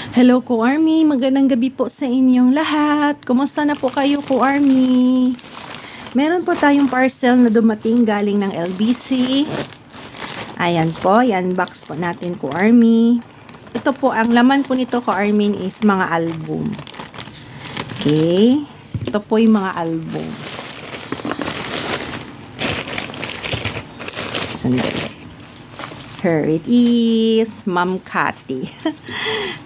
Hello, Ko Army. Magandang gabi po sa inyong lahat. Kumusta na po kayo, Ko Army? Meron po tayong parcel na dumating galing ng LBC. Ayan po, yan box po natin, Ko Army. Ito po, ang laman po nito, Ko Army, is mga album. Okay? Ito po yung mga album. Sandali. Here it is, Ma'am Cathy.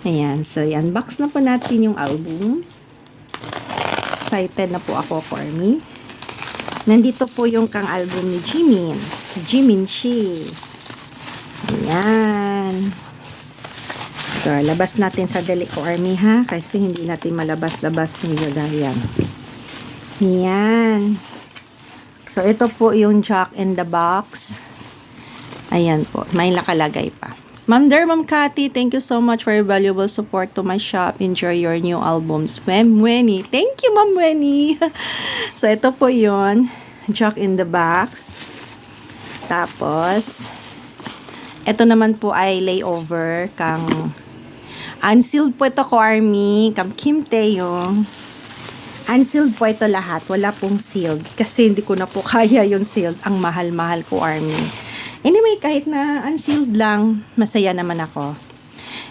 Ayan, so yan, box na po natin yung album. Excited na po ako, for me. Nandito po yung kang album ni Jimin. Jimin Shi. Ayan. So, labas natin sa dali ko, Army, ha? Kasi hindi natin malabas-labas nito dahil yan. Ayan. So, ito po yung Jack in the Box. Ayan po, may nakalagay pa. Ma'am Cathy, thank you so much for your valuable support to my shop. Enjoy your new albums. Ma'am Weni. Thank you, Ma'am Weni. So, ito po yun. Jack in the Box. Tapos, ito naman po ay layover kang unsealed po ito, Ko Army. Kang Kim Taeyong. Unsealed po ito lahat. Wala pong sealed. Kasi hindi ko na po kaya yung sealed. Ang mahal-mahal, Ko Army. Anyway, kahit na unsealed lang, masaya naman ako.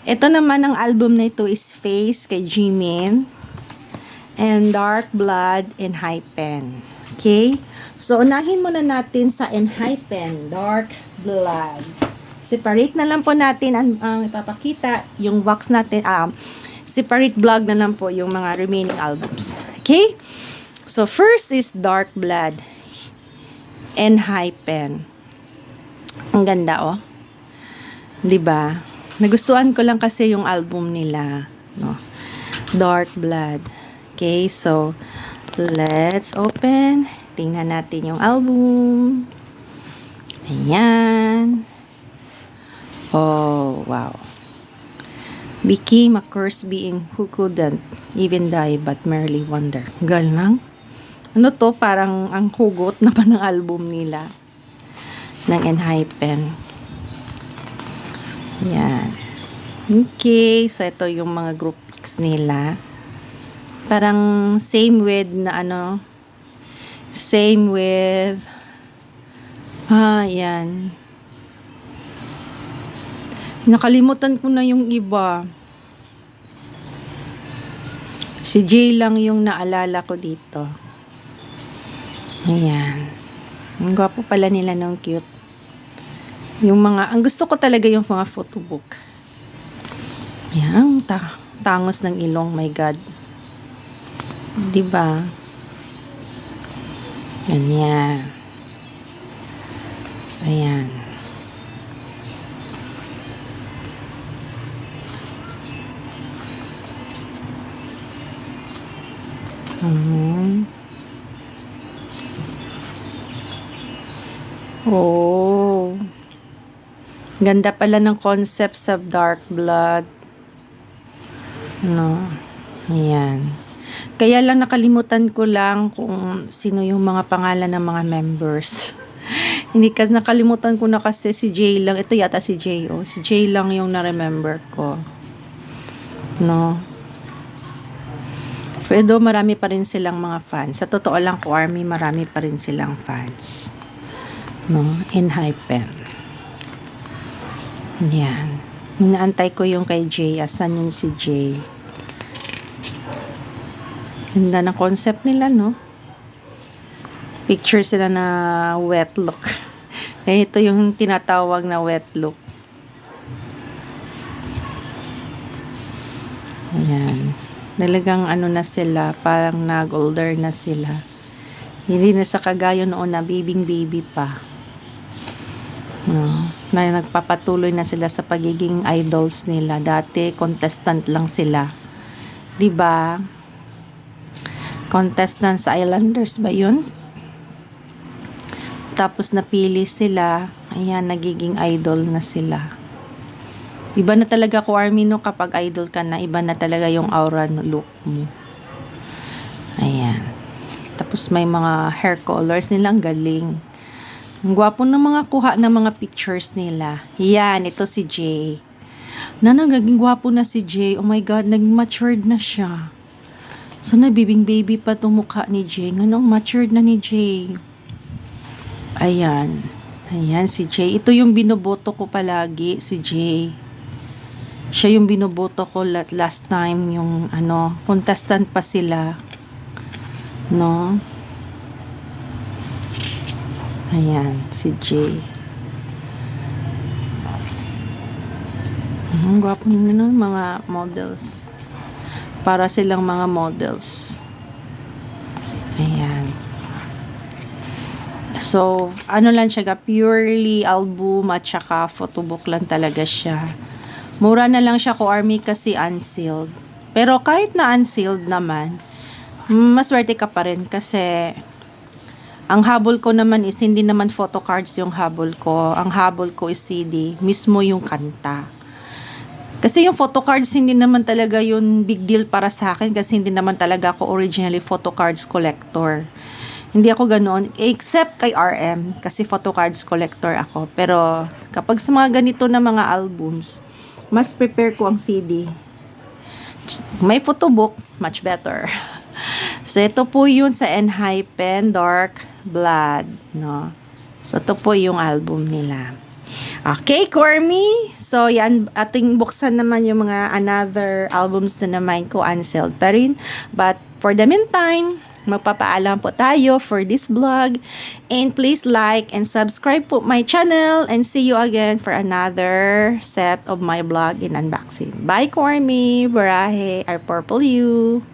Ito naman ang album na ito is Face kay Jimin and Dark Blood and Hypen. Okay? So, unahin muna natin sa Enhypen, Dark Blood. Separate na lang po natin ang ipapakita, yung box natin, separate vlog na lang po yung mga remaining albums. Okay? So, first is Dark Blood and Hypen. Ang ganda, oh. 'Di ba? Nagustuhan ko lang kasi yung album nila, no. Dark Blood. Okay, so let's open. Tingnan natin yung album. Ayan. Oh, wow. Became a cursed being who couldn't even die but merely wonder. Galing. Ano to? Parang ang hugot na pa ng album nila. Ng Enhypen. Yan. Okay. So, ito yung mga group pics nila. Parang same with na ano. Same with yan. Nakalimutan ko na yung iba. Si Jay lang yung naalala ko dito. Ayan. Ang gwapo pala nila ng cute. Yung mga, ang gusto ko talaga yung mga photobook. Yan, tangos ng ilong, my God. Diba? Ganyan. So, yan. Oh. Ganda pala ng concepts of Dark Blood. No. Ayan. Kaya lang nakalimutan ko lang kung sino yung mga pangalan ng mga members. Hindi kasi nakalimutan ko na kasi si Jay lang. Ito yata si Jay. Oh. Si Jay lang yung na-remember ko. No. Pero marami pa rin silang mga fans. Sa totoo lang, Ko Army, marami pa rin silang fans. No, Enhypen. Yan. Inaantay ko yung kay Jay. Asan yung si Jay? Ganda ng concept nila, no? Picture sila na wet look. Ito yung tinatawag na wet look. Ayan. Talagang ano na sila, parang nag-older na sila. Hindi na sa kagaya noon na baby pa. No, na nagpapatuloy na sila sa pagiging idols nila. Dati contestant lang sila. 'Di ba? Contestant sa Islanders ba 'yun? Tapos napili sila, ayan, nagiging idol na sila. Iba na talaga, Ko Army, no, kapag idol ka na, iba na talaga yung aura no look mo. Ayan. Tapos may mga hair colors nilang galing. Ang gwapo ng mga kuha ng mga pictures nila. Yan, ito si Jay. Naging gwapo na si Jay. Oh my God, naging matured na siya. Sana bibing baby pa itong mukha ni Jay. Nganong matured na ni Jay. Ayan. Ayan si Jay. Ito yung binoboto ko palagi, si Jay. Siya yung binoboto ko last time, yung contestant pa sila. No? Ayan, si Jay. Ang gwapo na mga models. Para silang mga models. Ayan. So, lang siya, purely album at saka photobook lang talaga siya. Mura na lang siya ko Army kasi unsealed. Pero kahit na unsealed naman, maswerte ka pa rin kasi ang habol ko naman is hindi naman photo cards yung habol ko. Ang habol ko is CD, mismo yung kanta. Kasi yung photo cards hindi naman talaga yun big deal para sa akin kasi hindi naman talaga ako originally photo cards collector. Hindi ako ganoon, except kay RM kasi photo cards collector ako. Pero kapag sa mga ganito na mga albums, mas prepare ko ang CD. May photobook, much better. So ito po yun sa Enhypen Dark Blood, no? So ito po yung album nila. Okay, Cormy. So, yan, ating buksan naman yung mga another albums na naman ko unsealed pa rin. But, for the meantime, magpapaalam po tayo for this vlog. And please like and subscribe po my channel. And see you again for another set of my vlog in unboxing. Bye, Cormy. Barahe, our purple you.